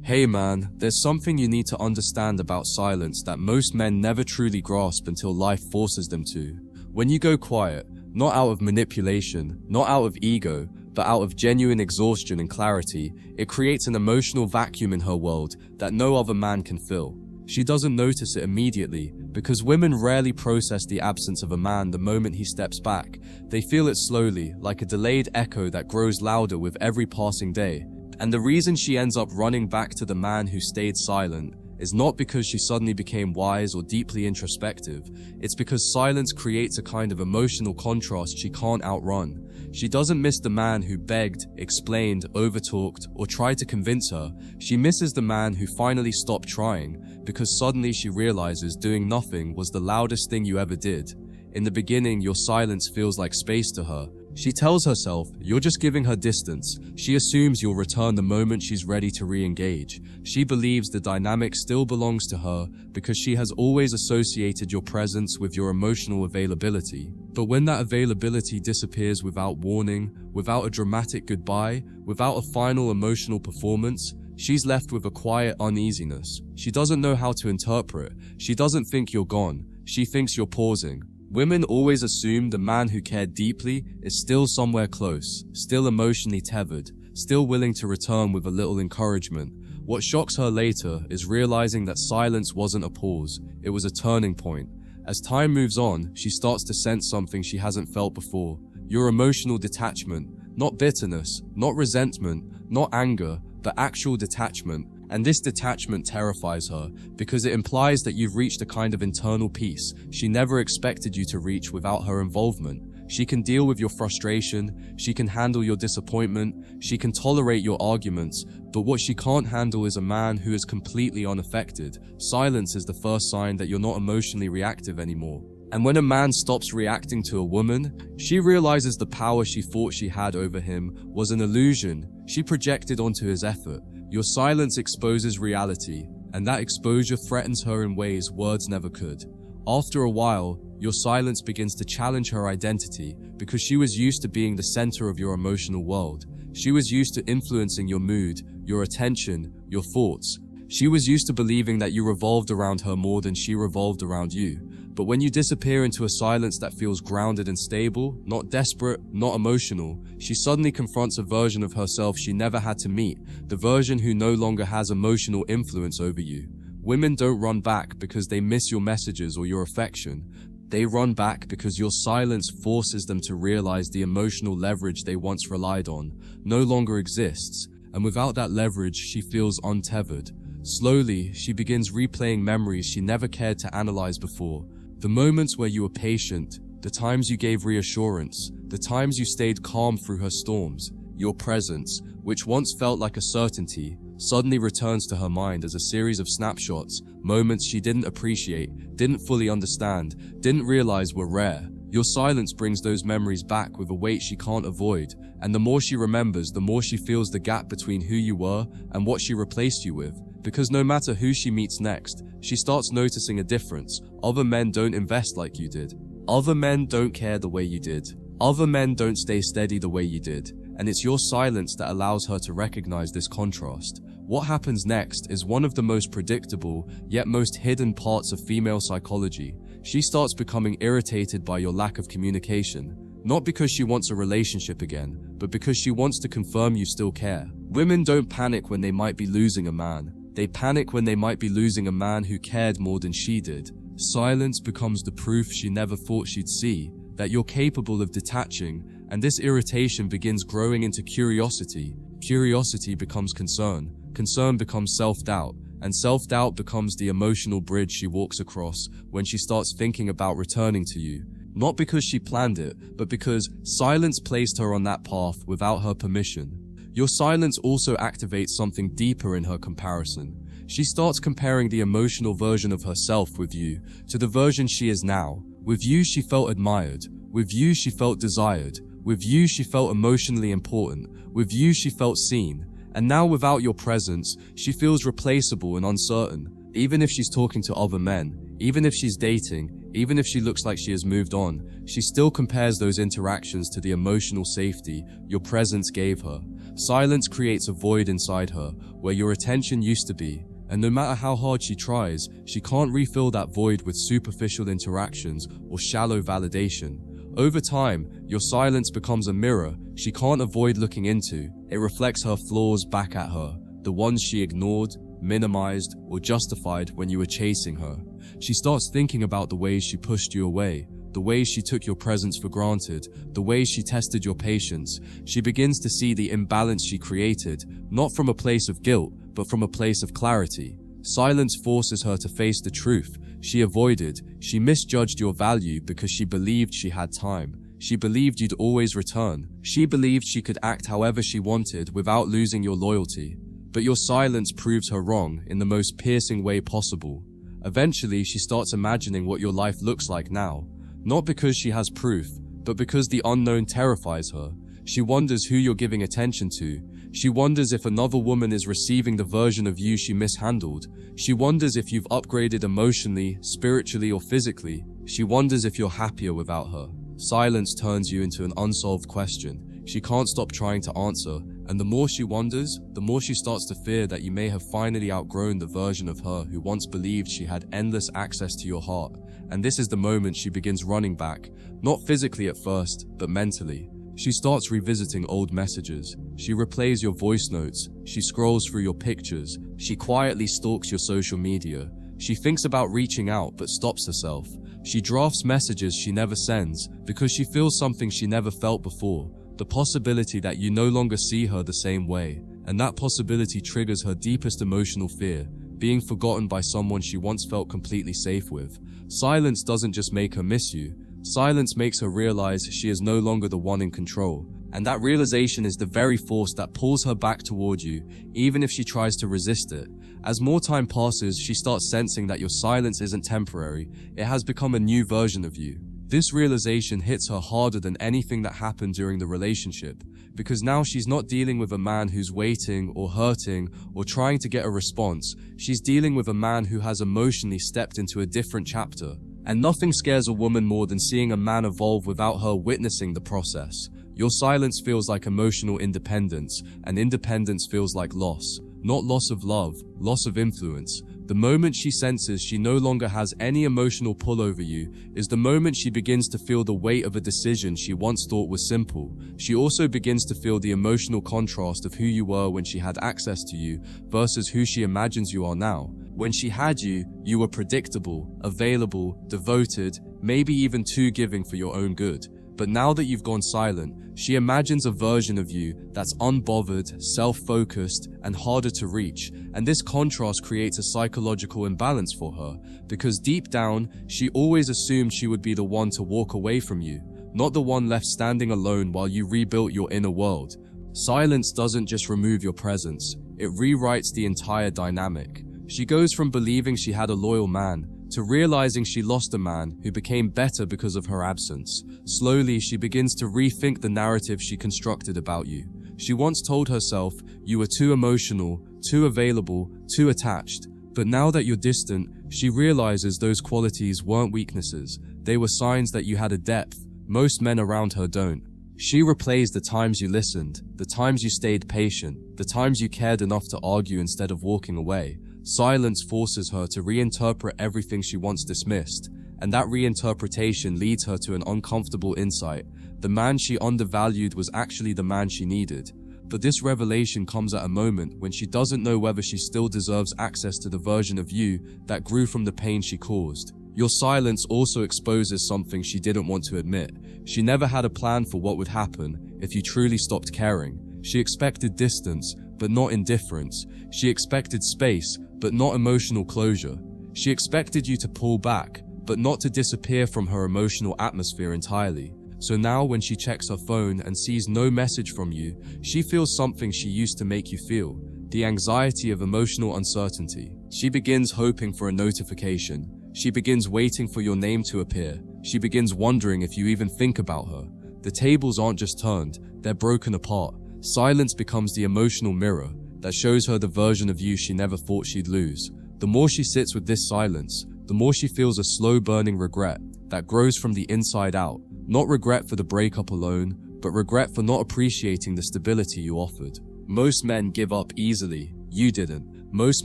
Hey man, there's something you need to understand about silence that most men never truly grasp until life forces them to. When you go quiet, not out of manipulation, not out of ego, but out of genuine exhaustion and clarity, it creates an emotional vacuum in her world that no other man can fill. She doesn't notice it immediately, because women rarely process the absence of a man the moment he steps back. They feel it slowly, like a delayed echo that grows louder with every passing day. And the reason she ends up running back to the man who stayed silent is not because she suddenly became wise or deeply introspective. It's because silence creates a kind of emotional contrast she can't outrun. She doesn't miss the man who begged, explained, overtalked, or tried to convince her. She misses the man who finally stopped trying, because suddenly she realizes doing nothing was the loudest thing you ever did. In the beginning, your silence feels like space to her. She tells herself, you're just giving her distance. She assumes you'll return the moment she's ready to re-engage. She believes the dynamic still belongs to her because she has always associated your presence with your emotional availability. But when that availability disappears without warning, without a dramatic goodbye, without a final emotional performance, she's left with a quiet uneasiness. She doesn't know how to interpret. She doesn't think you're gone. She thinks you're pausing. Women always assume the man who cared deeply is still somewhere close, still emotionally tethered, still willing to return with a little encouragement. What shocks her later is realizing that silence wasn't a pause, it was a turning point. As time moves on, she starts to sense something she hasn't felt before. Your emotional detachment, not bitterness, not resentment, not anger, but actual detachment. And this detachment terrifies her because it implies that you've reached a kind of internal peace she never expected you to reach without her involvement. She can deal with your frustration, she can handle your disappointment, she can tolerate your arguments, but what she can't handle is a man who is completely unaffected. Silence is the first sign that you're not emotionally reactive anymore. And when a man stops reacting to a woman, she realizes the power she thought she had over him was an illusion she projected onto his effort. Your silence exposes reality, and that exposure threatens her in ways words never could. After a while, your silence begins to challenge her identity because she was used to being the center of your emotional world. She was used to influencing your mood, your attention, your thoughts. She was used to believing that you revolved around her more than she revolved around you. But when you disappear into a silence that feels grounded and stable, not desperate, not emotional, she suddenly confronts a version of herself she never had to meet, the version who no longer has emotional influence over you. Women don't run back because they miss your messages or your affection. They run back because your silence forces them to realize the emotional leverage they once relied on no longer exists, and without that leverage, she feels untethered. Slowly, she begins replaying memories she never cared to analyze before. The moments where you were patient, the times you gave reassurance, the times you stayed calm through her storms. Your presence, which once felt like a certainty, suddenly returns to her mind as a series of snapshots, moments she didn't appreciate, didn't fully understand, didn't realize were rare. Your silence brings those memories back with a weight she can't avoid, and the more she remembers, the more she feels the gap between who you were and what she replaced you with. Because no matter who she meets next, she starts noticing a difference. Other men don't invest like you did. Other men don't care the way you did. Other men don't stay steady the way you did. And it's your silence that allows her to recognize this contrast. What happens next is one of the most predictable, yet most hidden parts of female psychology. She starts becoming irritated by your lack of communication. Not because she wants a relationship again, but because she wants to confirm you still care. Women don't panic when they might be losing a man. They panic when they might be losing a man who cared more than she did. Silence becomes the proof she never thought she'd see, that you're capable of detaching, and this irritation begins growing into curiosity. Curiosity becomes concern. Concern becomes self-doubt, and self-doubt becomes the emotional bridge she walks across when she starts thinking about returning to you. Not because she planned it, but because silence placed her on that path without her permission. Your silence also activates something deeper in her comparison. She starts comparing the emotional version of herself with you to the version she is now. With you, she felt admired. With you, she felt desired. With you, she felt emotionally important. With you, she felt seen. And now, without your presence, she feels replaceable and uncertain. Even if she's talking to other men, even if she's dating, even if she looks like she has moved on, she still compares those interactions to the emotional safety your presence gave her. Silence creates a void inside her where your attention used to be, and no matter how hard she tries, she can't refill that void with superficial interactions or shallow validation. Over time, your silence becomes a mirror she can't avoid looking into. It reflects her flaws back at her, the ones she ignored, minimized, or justified when you were chasing her. She starts thinking about the ways she pushed you away, the ways she took your presence for granted, the ways she tested your patience. She begins to see the imbalance she created, not from a place of guilt, but from a place of clarity. Silence forces her to face the truth she avoided. She misjudged your value because she believed she had time. She believed you'd always return. She believed she could act however she wanted without losing your loyalty. But your silence proves her wrong in the most piercing way possible. Eventually, she starts imagining what your life looks like now. Not because she has proof, but because the unknown terrifies her. She wonders who you're giving attention to. She wonders if another woman is receiving the version of you she mishandled. She wonders if you've upgraded emotionally, spiritually, or physically. She wonders if you're happier without her. Silence turns you into an unsolved question she can't stop trying to answer, and the more she wonders, the more she starts to fear that you may have finally outgrown the version of her who once believed she had endless access to your heart. And this is the moment she begins running back, not physically at first, but mentally. She starts revisiting old messages. She replays your voice notes. She scrolls through your pictures. She quietly stalks your social media. She thinks about reaching out but stops herself. She drafts messages she never sends because she feels something she never felt before, the possibility that you no longer see her the same way. And that possibility triggers her deepest emotional fear, being forgotten by someone she once felt completely safe with. Silence doesn't just make her miss you. Silence makes her realize she is no longer the one in control. And that realization is the very force that pulls her back toward you, even if she tries to resist it. As more time passes, she starts sensing that your silence isn't temporary. It has become a new version of you. This realization hits her harder than anything that happened during the relationship, because now she's not dealing with a man who's waiting or hurting or trying to get a response. She's dealing with a man who has emotionally stepped into a different chapter. And nothing scares a woman more than seeing a man evolve without her witnessing the process. Your silence feels like emotional independence, and independence feels like loss. Not loss of love, loss of influence. The moment she senses she no longer has any emotional pull over you is the moment she begins to feel the weight of a decision she once thought was simple. She also begins to feel the emotional contrast of who you were when she had access to you versus who she imagines you are now. When she had you, you were predictable, available, devoted, maybe even too giving for your own good. But now that you've gone silent, she imagines a version of you that's unbothered, self-focused, and harder to reach. And this contrast creates a psychological imbalance for her, because deep down, she always assumed she would be the one to walk away from you, not the one left standing alone while you rebuilt your inner world. Silence doesn't just remove your presence, it rewrites the entire dynamic. She goes from believing she had a loyal man to realizing she lost a man who became better because of her absence. Slowly, she begins to rethink the narrative she constructed about you. She once told herself you were too emotional, too available, too attached. But now that you're distant, she realizes those qualities weren't weaknesses. They were signs that you had a depth most men around her don't. She replays the times you listened, the times you stayed patient, the times you cared enough to argue instead of walking away. Silence forces her to reinterpret everything she once dismissed, and that reinterpretation leads her to an uncomfortable insight. The man she undervalued was actually the man she needed. But this revelation comes at a moment when she doesn't know whether she still deserves access to the version of you that grew from the pain she caused. Your silence also exposes something she didn't want to admit. She never had a plan for what would happen if you truly stopped caring. She expected distance, but not indifference. She expected space, but not emotional closure. She expected you to pull back, but not to disappear from her emotional atmosphere entirely. So now when she checks her phone and sees no message from you, she feels something she used to make you feel, the anxiety of emotional uncertainty. She begins hoping for a notification. She begins waiting for your name to appear. She begins wondering if you even think about her. The tables aren't just turned, they're broken apart. Silence becomes the emotional mirror that shows her the version of you she never thought she'd lose. The more she sits with this silence, the more she feels a slow burning regret that grows from the inside out. Not regret for the breakup alone, but regret for not appreciating the stability you offered. Most men give up easily, you didn't. Most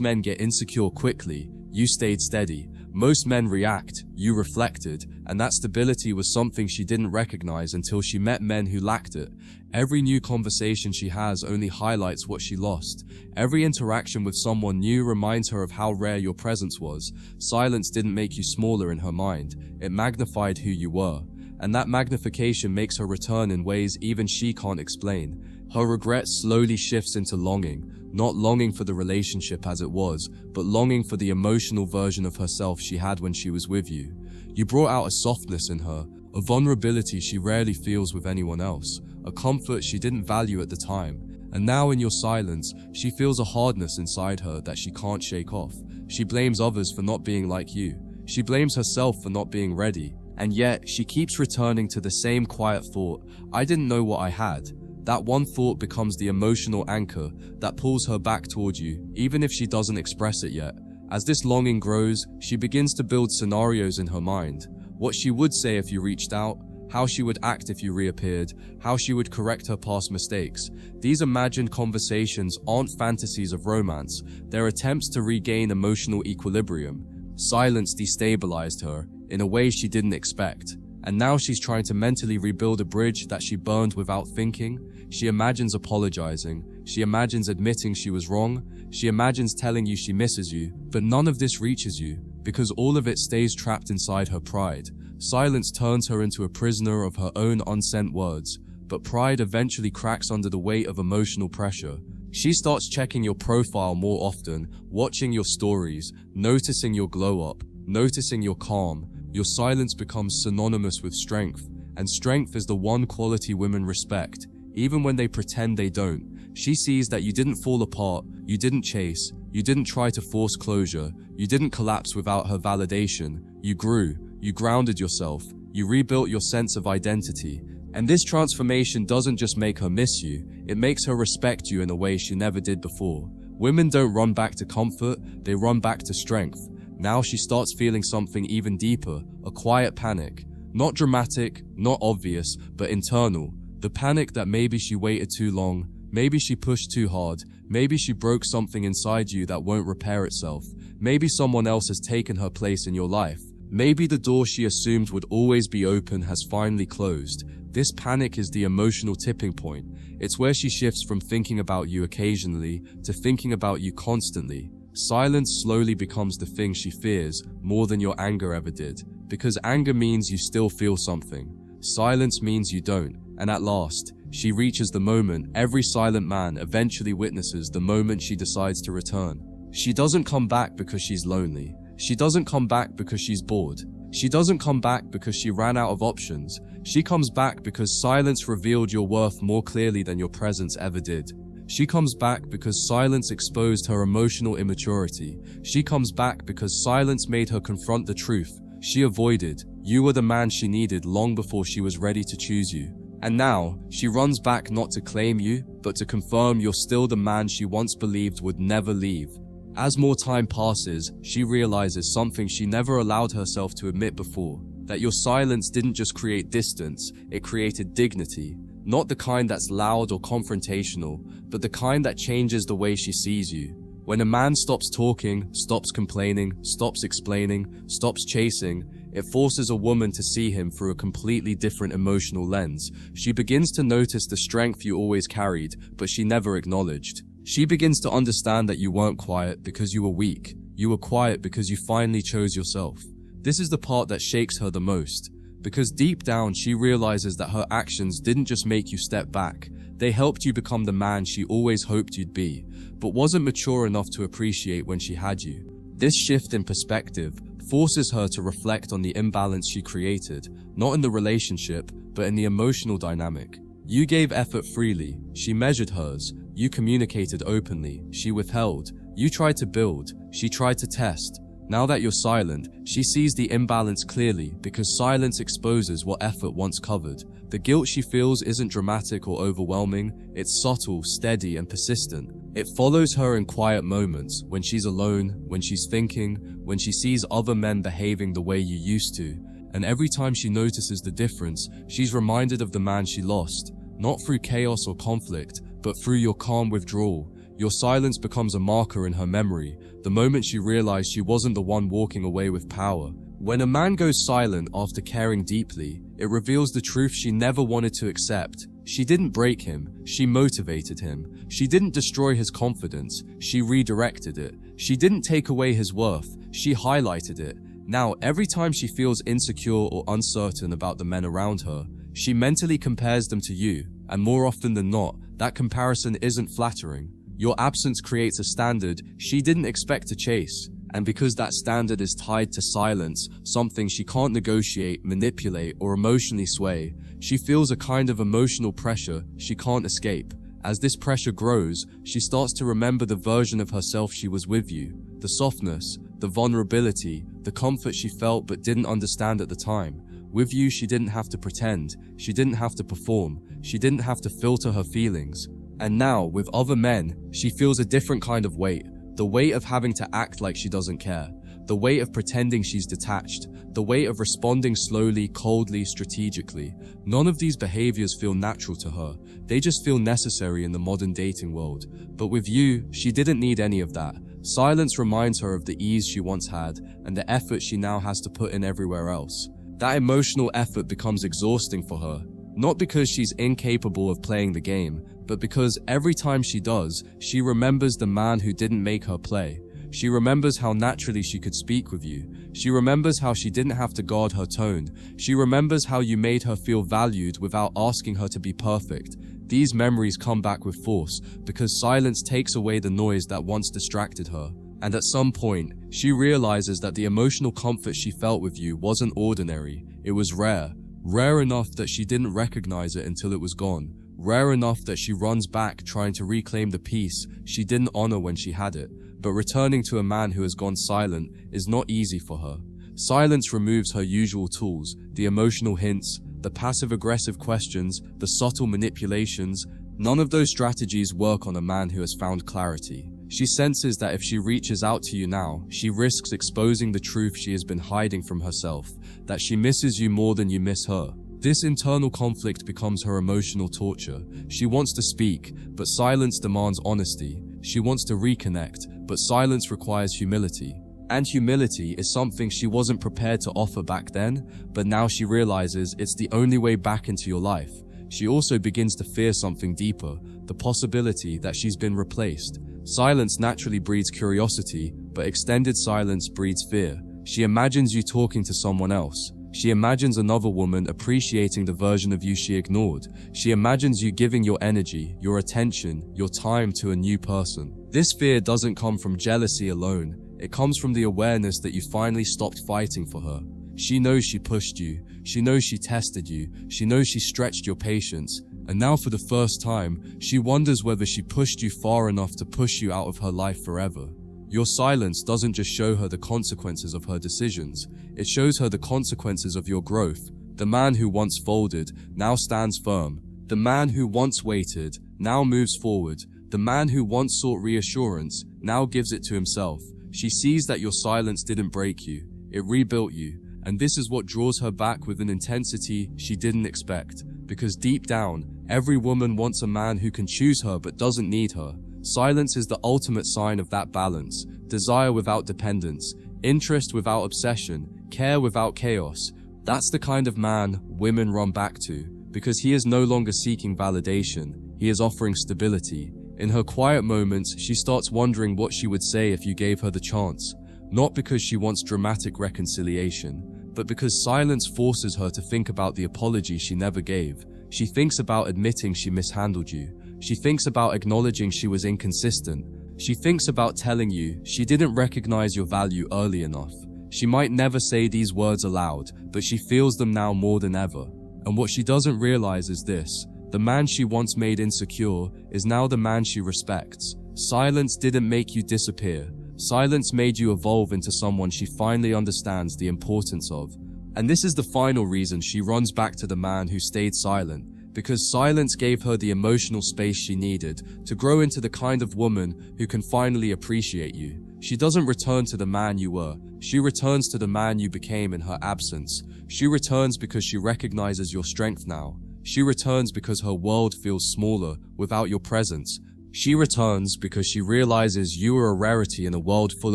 men get insecure quickly, you stayed steady. Most men react, you reflected, and that stability was something she didn't recognize until she met men who lacked it. Every new conversation she has only highlights what she lost. Every interaction with someone new reminds her of how rare your presence was. Silence didn't make you smaller in her mind, it magnified who you were. And that magnification makes her return in ways even she can't explain. Her regret slowly shifts into longing, not longing for the relationship as it was, but longing for the emotional version of herself she had when she was with you. You brought out a softness in her, a vulnerability she rarely feels with anyone else, a comfort she didn't value at the time. And now in your silence, she feels a hardness inside her that she can't shake off. She blames others for not being like you. She blames herself for not being ready. And yet, she keeps returning to the same quiet thought, I didn't know what I had. That one thought becomes the emotional anchor that pulls her back toward you, even if she doesn't express it yet. As this longing grows, she begins to build scenarios in her mind. What she would say if you reached out, how she would act if you reappeared, how she would correct her past mistakes. These imagined conversations aren't fantasies of romance, they're attempts to regain emotional equilibrium. Silence destabilized her in a way she didn't expect. And now she's trying to mentally rebuild a bridge that she burned without thinking. She imagines apologizing. She imagines admitting she was wrong. She imagines telling you she misses you. But none of this reaches you, because all of it stays trapped inside her pride. Silence turns her into a prisoner of her own unsent words. But pride eventually cracks under the weight of emotional pressure. She starts checking your profile more often, watching your stories, noticing your glow up, noticing your calm. Your silence becomes synonymous with strength, and strength is the one quality women respect, even when they pretend they don't. She sees that you didn't fall apart, you didn't chase, you didn't try to force closure, you didn't collapse without her validation. You grew, you grounded yourself, you rebuilt your sense of identity. And this transformation doesn't just make her miss you, it makes her respect you in a way she never did before. Women don't run back to comfort, they run back to strength. Now she starts feeling something even deeper, a quiet panic. Not dramatic, not obvious, but internal. The panic that maybe she waited too long, maybe she pushed too hard, maybe she broke something inside you that won't repair itself. Maybe someone else has taken her place in your life. Maybe the door she assumed would always be open has finally closed. This panic is the emotional tipping point. It's where she shifts from thinking about you occasionally to thinking about you constantly. Silence slowly becomes the thing she fears more than your anger ever did, because anger means you still feel something. Silence means you don't, and at last, she reaches the moment every silent man eventually witnesses, the moment she decides to return. She doesn't come back because she's lonely. She doesn't come back because she's bored. She doesn't come back because she ran out of options. She comes back because silence revealed your worth more clearly than your presence ever did. She comes back because silence exposed her emotional immaturity. She comes back because silence made her confront the truth she avoided. You were the man she needed long before she was ready to choose you. And now, she runs back not to claim you, but to confirm you're still the man she once believed would never leave. As more time passes, she realizes something she never allowed herself to admit before, that your silence didn't just create distance, it created dignity. Not the kind that's loud or confrontational, but the kind that changes the way she sees you. When a man stops talking, stops complaining, stops explaining, stops chasing, it forces a woman to see him through a completely different emotional lens. She begins to notice the strength you always carried, but she never acknowledged. She begins to understand that you weren't quiet because you were weak. You were quiet because you finally chose yourself. This is the part that shakes her the most. Because deep down she realizes that her actions didn't just make you step back, they helped you become the man she always hoped you'd be, but wasn't mature enough to appreciate when she had you. This shift in perspective forces her to reflect on the imbalance she created, not in the relationship, but in the emotional dynamic. You gave effort freely, she measured hers. You communicated openly, she withheld. You tried to build, she tried to test. Now that you're silent, she sees the imbalance clearly because silence exposes what effort once covered. The guilt she feels isn't dramatic or overwhelming, it's subtle, steady, and persistent. It follows her in quiet moments, when she's alone, when she's thinking, when she sees other men behaving the way you used to. And every time she notices the difference, she's reminded of the man she lost. not through chaos or conflict, but through your calm withdrawal. Your silence becomes a marker in her memory, the moment she realized she wasn't the one walking away with power. When a man goes silent after caring deeply, it reveals the truth she never wanted to accept. She didn't break him, she motivated him. She didn't destroy his confidence, she redirected it. She didn't take away his worth, she highlighted it. Now, every time she feels insecure or uncertain about the men around her, she mentally compares them to you, and more often than not, that comparison isn't flattering. Your absence creates a standard she didn't expect to chase. And because that standard is tied to silence, something she can't negotiate, manipulate, or emotionally sway, she feels a kind of emotional pressure she can't escape. As this pressure grows, she starts to remember the version of herself she was with you, the softness, the vulnerability, the comfort she felt but didn't understand at the time. With you, she didn't have to pretend, she didn't have to perform, she didn't have to filter her feelings. And now, with other men, she feels a different kind of weight. The weight of having to act like she doesn't care. The weight of pretending she's detached. The weight of responding slowly, coldly, strategically. None of these behaviors feel natural to her. They just feel necessary in the modern dating world. But with you, she didn't need any of that. Silence reminds her of the ease she once had and the effort she now has to put in everywhere else. That emotional effort becomes exhausting for her. Not because she's incapable of playing the game, but because every time she does, she remembers the man who didn't make her play. She remembers how naturally she could speak with you. She remembers how she didn't have to guard her tone. She remembers how you made her feel valued without asking her to be perfect. These memories come back with force because silence takes away the noise that once distracted her. And at some point, she realizes that the emotional comfort she felt with you wasn't ordinary. It was rare. Rare enough that she didn't recognize it until it was gone. Rare enough that she runs back trying to reclaim the peace she didn't honor when she had it. But returning to a man who has gone silent is not easy for her. Silence removes her usual tools, the emotional hints, the passive-aggressive questions, the subtle manipulations. None of those strategies work on a man who has found clarity. She senses that if she reaches out to you now, she risks exposing the truth she has been hiding from herself, that she misses you more than you miss her. This internal conflict becomes her emotional torture. She wants to speak, but silence demands honesty. She wants to reconnect, but silence requires humility. And humility is something she wasn't prepared to offer back then, but now she realizes it's the only way back into your life. She also begins to fear something deeper, the possibility that she's been replaced. Silence naturally breeds curiosity, but extended silence breeds fear. She imagines you talking to someone else. She imagines another woman appreciating the version of you she ignored. She imagines you giving your energy, your attention, your time to a new person. This fear doesn't come from jealousy alone. It comes from the awareness that you finally stopped fighting for her. She knows she pushed you. She knows she tested you. She knows she stretched your patience. And now for the first time, she wonders whether she pushed you far enough to push you out of her life forever. Your silence doesn't just show her the consequences of her decisions. It shows her the consequences of your growth. The man who once folded now stands firm. The man who once waited now moves forward. The man who once sought reassurance now gives it to himself. She sees that your silence didn't break you. It rebuilt you. And this is what draws her back with an intensity she didn't expect. Because deep down, every woman wants a man who can choose her but doesn't need her. Silence is the ultimate sign of that balance. Desire without dependence, interest without obsession, care without chaos. That's the kind of man women run back to, because he is no longer seeking validation. He is offering stability. In her quiet moments, she starts wondering what she would say if you gave her the chance. Not because she wants dramatic reconciliation, but because silence forces her to think about the apology she never gave. She thinks about admitting she mishandled you. She thinks about acknowledging she was inconsistent. She thinks about telling you she didn't recognize your value early enough. She might never say these words aloud, but she feels them now more than ever. And what she doesn't realize is this: the man she once made insecure is now the man she respects. Silence didn't make you disappear. Silence made you evolve into someone she finally understands the importance of. And this is the final reason she runs back to the man who stayed silent. Because silence gave her the emotional space she needed to grow into the kind of woman who can finally appreciate you. She doesn't return to the man you were. She returns to the man you became in her absence. She returns because she recognizes your strength now. She returns because her world feels smaller without your presence. She returns because she realizes you are a rarity in a world full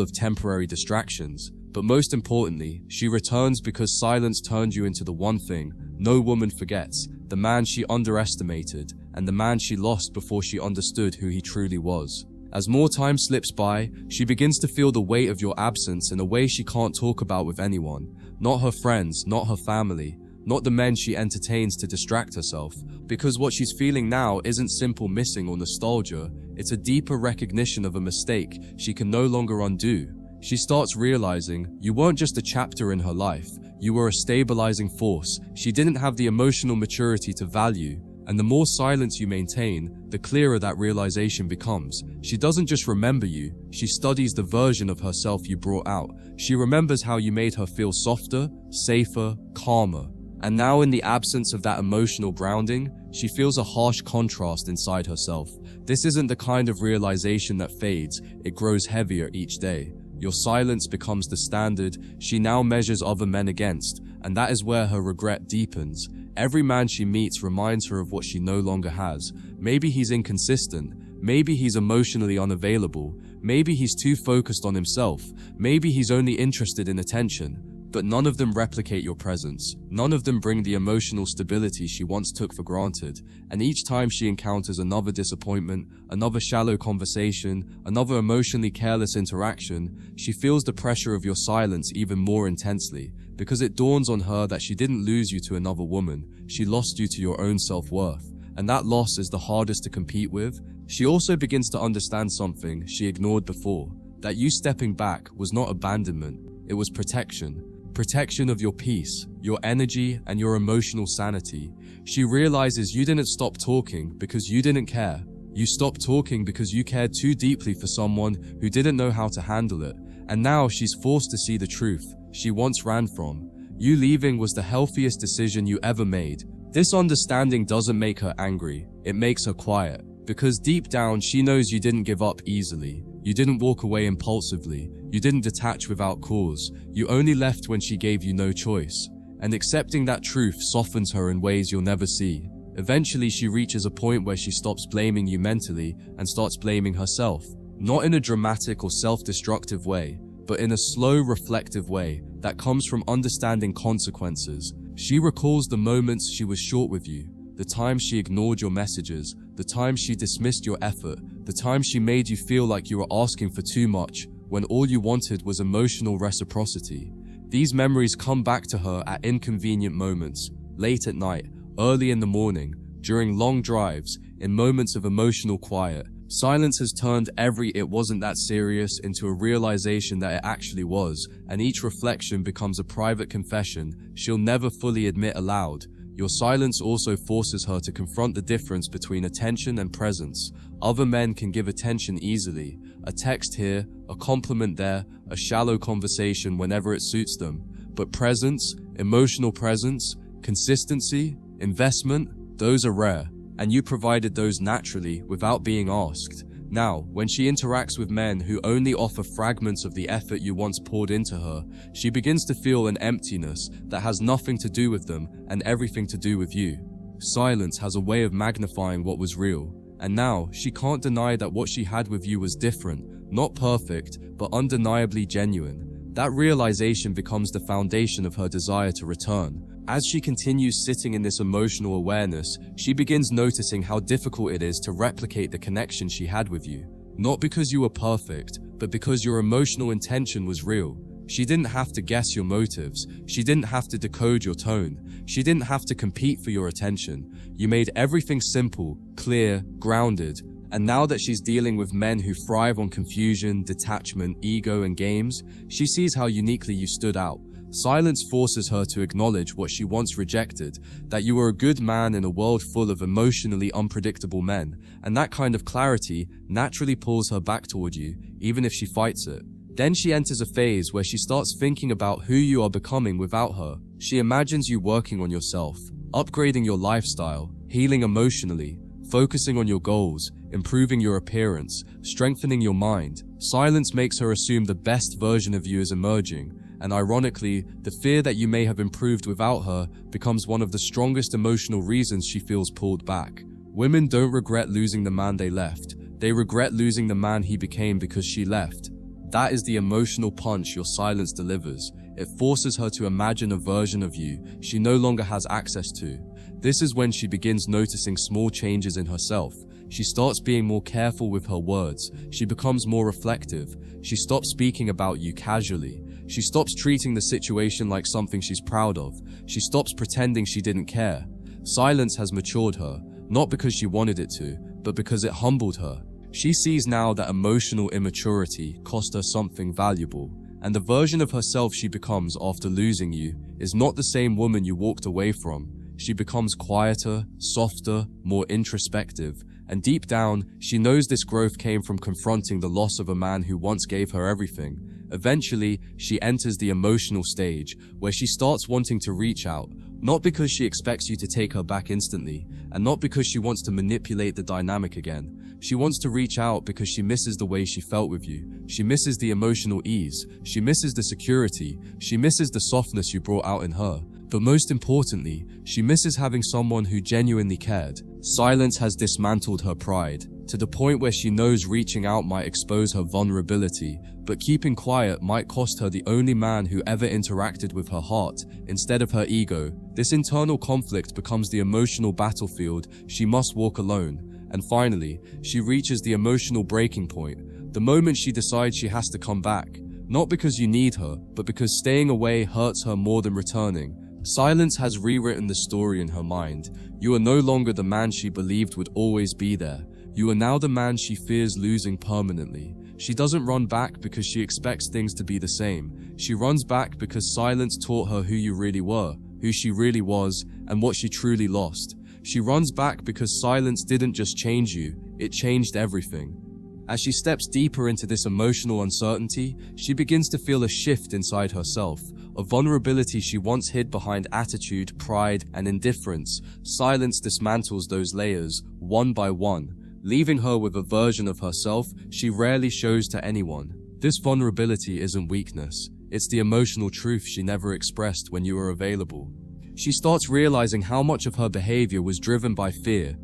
of temporary distractions. But most importantly, she returns because silence turned you into the one thing no woman forgets, the man she underestimated, and the man she lost before she understood who he truly was. As more time slips by, she begins to feel the weight of your absence in a way she can't talk about with anyone. Not her friends, not her family, not the men she entertains to distract herself. Because what she's feeling now isn't simple missing or nostalgia, it's a deeper recognition of a mistake she can no longer undo. She starts realizing you weren't just a chapter in her life, you were a stabilizing force she didn't have the emotional maturity to value. And the more silence you maintain, the clearer that realization becomes. She doesn't just remember you, she studies the version of herself you brought out. She remembers how you made her feel softer, safer, calmer. And now, in the absence of that emotional grounding, she feels a harsh contrast inside herself. This isn't the kind of realization that fades, it grows heavier each day. Your silence becomes the standard she now measures other men against, and that is where her regret deepens. Every man she meets reminds her of what she no longer has. Maybe he's inconsistent, maybe he's emotionally unavailable, maybe he's too focused on himself, maybe he's only interested in attention. But none of them replicate your presence. None of them bring the emotional stability she once took for granted. And each time she encounters another disappointment, another shallow conversation, another emotionally careless interaction, she feels the pressure of your silence even more intensely. Because it dawns on her that she didn't lose you to another woman, she lost you to your own self-worth. And that loss is the hardest to compete with. She also begins to understand something she ignored before. That you stepping back was not abandonment, it was protection. Protection of your peace, your energy, and your emotional sanity. She realizes you didn't stop talking because you didn't care. You stopped talking because you cared too deeply for someone who didn't know how to handle it. And now she's forced to see the truth she once ran from. You leaving was the healthiest decision you ever made. This understanding doesn't make her angry, it makes her quiet. Because deep down she knows you didn't give up easily. You didn't walk away impulsively. You didn't detach without cause. You only left when she gave you no choice. And accepting that truth softens her in ways you'll never see. Eventually, she reaches a point where she stops blaming you mentally and starts blaming herself. Not in a dramatic or self-destructive way, but in a slow, reflective way that comes from understanding consequences. She recalls the moments she was short with you, the times she ignored your messages, the times she dismissed your effort, the times she made you feel like you were asking for too much when all you wanted was emotional reciprocity. These memories come back to her at inconvenient moments, late at night, early in the morning, during long drives, in moments of emotional quiet. Silence has turned every "it wasn't that serious" into a realization that it actually was, and each reflection becomes a private confession she'll never fully admit aloud. Your silence also forces her to confront the difference between attention and presence. Other men can give attention easily. A text here, a compliment there, a shallow conversation whenever it suits them. But presence, emotional presence, consistency, investment, those are rare. And you provided those naturally without being asked. Now, when she interacts with men who only offer fragments of the effort you once poured into her, she begins to feel an emptiness that has nothing to do with them and everything to do with you. Silence has a way of magnifying what was real, and now she can't deny that what she had with you was different, not perfect, but undeniably genuine. That realization becomes the foundation of her desire to return. As she continues sitting in this emotional awareness, she begins noticing how difficult it is to replicate the connection she had with you. Not because you were perfect, but because your emotional intention was real. She didn't have to guess your motives. She didn't have to decode your tone. She didn't have to compete for your attention. You made everything simple, clear, grounded. And now that she's dealing with men who thrive on confusion, detachment, ego, and games, she sees how uniquely you stood out. Silence forces her to acknowledge what she once rejected, that you were a good man in a world full of emotionally unpredictable men, and that kind of clarity naturally pulls her back toward you, even if she fights it. Then she enters a phase where she starts thinking about who you are becoming without her. She imagines you working on yourself, upgrading your lifestyle, healing emotionally, focusing on your goals, improving your appearance, strengthening your mind. Silence makes her assume the best version of you is emerging. And ironically, the fear that you may have improved without her becomes one of the strongest emotional reasons she feels pulled back. Women don't regret losing the man they left. They regret losing the man he became because she left. That is the emotional punch your silence delivers. It forces her to imagine a version of you she no longer has access to. This is when she begins noticing small changes in herself. She starts being more careful with her words. She becomes more reflective. She stops speaking about you casually. She stops treating the situation like something she's proud of. She stops pretending she didn't care. Silence has matured her, not because she wanted it to, but because it humbled her. She sees now that emotional immaturity cost her something valuable, and the version of herself she becomes after losing you is not the same woman you walked away from. She becomes quieter, softer, more introspective, and deep down, she knows this growth came from confronting the loss of a man who once gave her everything. Eventually, she enters the emotional stage, where she starts wanting to reach out, not because she expects you to take her back instantly, and not because she wants to manipulate the dynamic again. She wants to reach out because she misses the way she felt with you. She misses the emotional ease. She misses the security. She misses the softness you brought out in her. But most importantly, she misses having someone who genuinely cared. Silence has dismantled her pride, to the point where she knows reaching out might expose her vulnerability, but keeping quiet might cost her the only man who ever interacted with her heart instead of her ego. This internal conflict becomes the emotional battlefield she must walk alone. And finally, she reaches the emotional breaking point, the moment she decides she has to come back. Not because you need her, but because staying away hurts her more than returning. Silence has rewritten the story in her mind. You are no longer the man she believed would always be there. You are now the man she fears losing permanently. She doesn't run back because she expects things to be the same. She runs back because silence taught her who you really were, who she really was, and what she truly lost. She runs back because silence didn't just change you, it changed everything. As she steps deeper into this emotional uncertainty, she begins to feel a shift inside herself, a vulnerability she once hid behind attitude, pride, and indifference. Silence dismantles those layers, one by one, leaving her with a version of herself she rarely shows to anyone. This vulnerability isn't weakness, it's the emotional truth she never expressed when you were available. She starts realizing how much of her behavior was driven by fear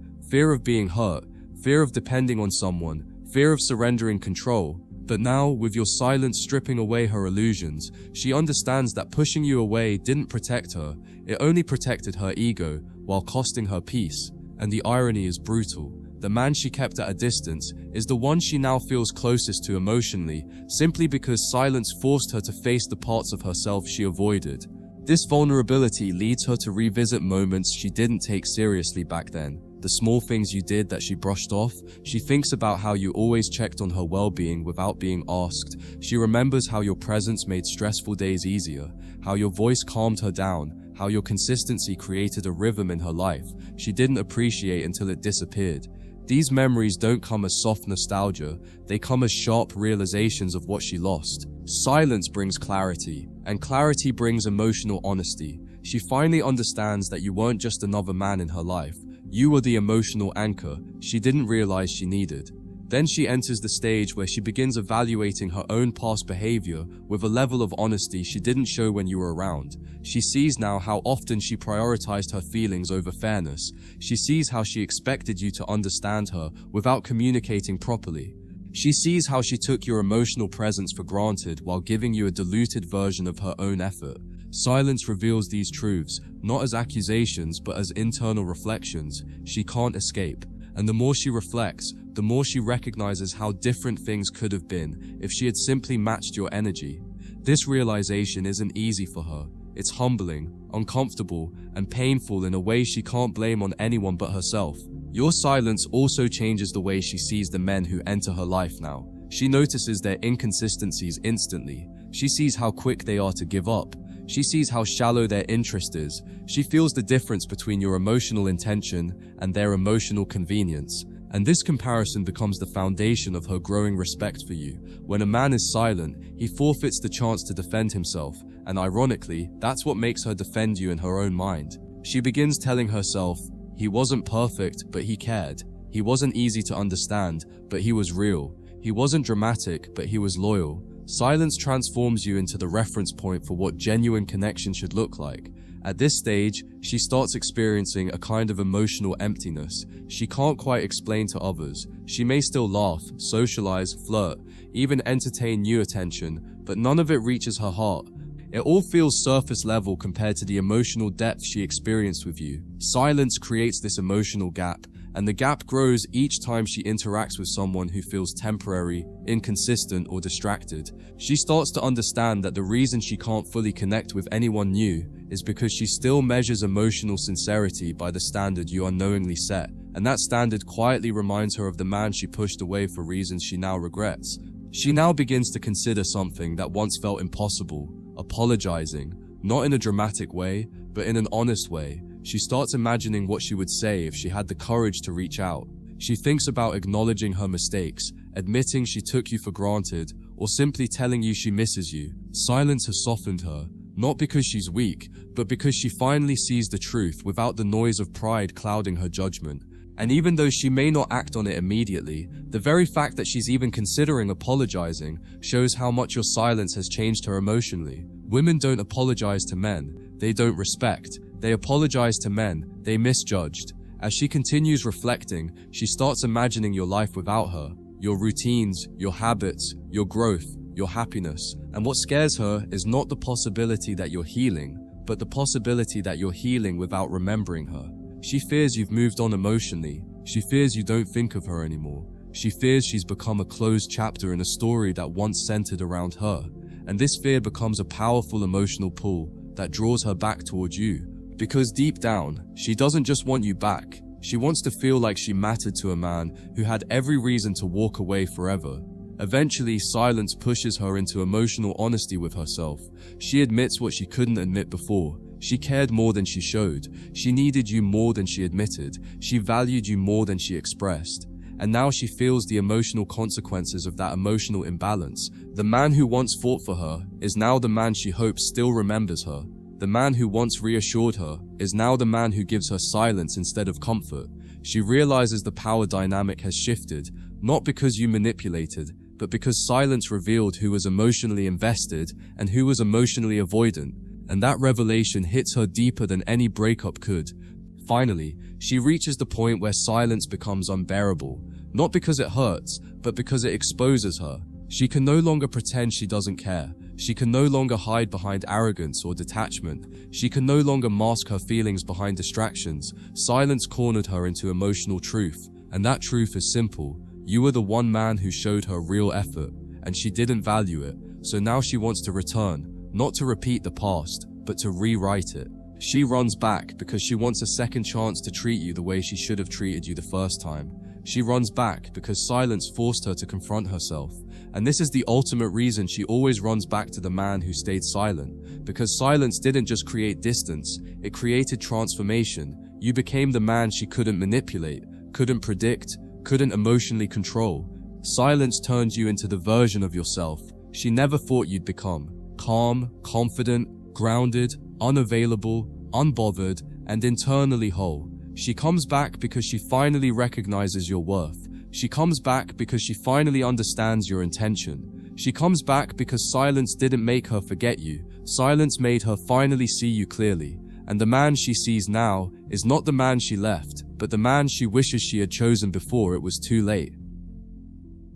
of being hurt, fear of depending on someone, fear of surrendering control. But now, with your silence stripping away her illusions, she understands that pushing you away didn't protect her, it only protected her ego, while costing her peace. And the irony is brutal. The man she kept at a distance is the one she now feels closest to emotionally, simply because silence forced her to face the parts of herself she avoided. This vulnerability leads her to revisit moments she didn't take seriously back then. The small things you did that she brushed off. She thinks about how you always checked on her well-being without being asked. She remembers how your presence made stressful days easier, how your voice calmed her down, how your consistency created a rhythm in her life she didn't appreciate until it disappeared. These memories don't come as soft nostalgia, they come as sharp realizations of what she lost. Silence brings clarity, and clarity brings emotional honesty. She finally understands that you weren't just another man in her life. You were the emotional anchor she didn't realize she needed. Then she enters the stage where she begins evaluating her own past behavior with a level of honesty she didn't show when you were around. She sees now how often she prioritized her feelings over fairness. She sees how she expected you to understand her without communicating properly. She sees how she took your emotional presence for granted while giving you a diluted version of her own effort. Silence reveals these truths, not as accusations but as internal reflections she can't escape. And the more she reflects, the more she recognizes how different things could have been if she had simply matched your energy. This realization isn't easy for her. It's humbling, uncomfortable, and painful in a way she can't blame on anyone but herself. Your silence also changes the way she sees the men who enter her life now. She notices their inconsistencies instantly. She sees how quick they are to give up. She sees how shallow their interest is. She feels the difference between your emotional intention and their emotional convenience. And this comparison becomes the foundation of her growing respect for you. When a man is silent, he forfeits the chance to defend himself. And ironically, that's what makes her defend you in her own mind. She begins telling herself, he wasn't perfect, but he cared. He wasn't easy to understand, but he was real. He wasn't dramatic, but he was loyal. Silence transforms you into the reference point for what genuine connection should look like. At this stage, she starts experiencing a kind of emotional emptiness she can't quite explain to others. She may still laugh, socialize, flirt, even entertain new attention, but none of it reaches her heart. It all feels surface level compared to the emotional depth she experienced with you. Silence creates this emotional gap, and the gap grows each time she interacts with someone who feels temporary, inconsistent, or distracted. She starts to understand that the reason she can't fully connect with anyone new is because she still measures emotional sincerity by the standard you unknowingly set, and that standard quietly reminds her of the man she pushed away for reasons she now regrets. She now begins to consider something that once felt impossible: apologizing, not in a dramatic way, but in an honest way. She starts imagining what she would say if she had the courage to reach out. She thinks about acknowledging her mistakes, admitting she took you for granted, or simply telling you she misses you. Silence has softened her, not because she's weak, but because she finally sees the truth without the noise of pride clouding her judgment. And even though she may not act on it immediately, the very fact that she's even considering apologizing shows how much your silence has changed her emotionally. Women don't apologize to men they don't respect. They apologize to men they misjudged. As she continues reflecting, she starts imagining your life without her, your routines, your habits, your growth, your happiness. And what scares her is not the possibility that you're healing, but the possibility that you're healing without remembering her. She fears you've moved on emotionally. She fears you don't think of her anymore. She fears she's become a closed chapter in a story that once centered around her. And this fear becomes a powerful emotional pull that draws her back towards you. Because deep down, she doesn't just want you back. She wants to feel like she mattered to a man who had every reason to walk away forever. Eventually, silence pushes her into emotional honesty with herself. She admits what she couldn't admit before. She cared more than she showed. She needed you more than she admitted. She valued you more than she expressed. And now she feels the emotional consequences of that emotional imbalance. The man who once fought for her is now the man she hopes still remembers her. The man who once reassured her is now the man who gives her silence instead of comfort. She realizes the power dynamic has shifted, not because you manipulated, but because silence revealed who was emotionally invested and who was emotionally avoidant. And that revelation hits her deeper than any breakup could. Finally, she reaches the point where silence becomes unbearable, not because it hurts, but because it exposes her. She can no longer pretend she doesn't care. She can no longer hide behind arrogance or detachment. She can no longer mask her feelings behind distractions. Silence cornered her into emotional truth, and that truth is simple. You were the one man who showed her real effort, and she didn't value it. So now she wants to return, not to repeat the past, but to rewrite it. She runs back because she wants a second chance to treat you the way she should have treated you the first time. She runs back because silence forced her to confront herself. And this is the ultimate reason she always runs back to the man who stayed silent. Because silence didn't just create distance, it created transformation. You became the man she couldn't manipulate, couldn't predict, couldn't emotionally control. Silence turned you into the version of yourself she never thought you'd become. Calm, confident, grounded, unavailable, unbothered, and internally whole. She comes back because she finally recognizes your worth. She comes back because she finally understands your intention. She comes back because silence didn't make her forget you. Silence made her finally see you clearly. And the man she sees now is not the man she left, but the man she wishes she had chosen before it was too late.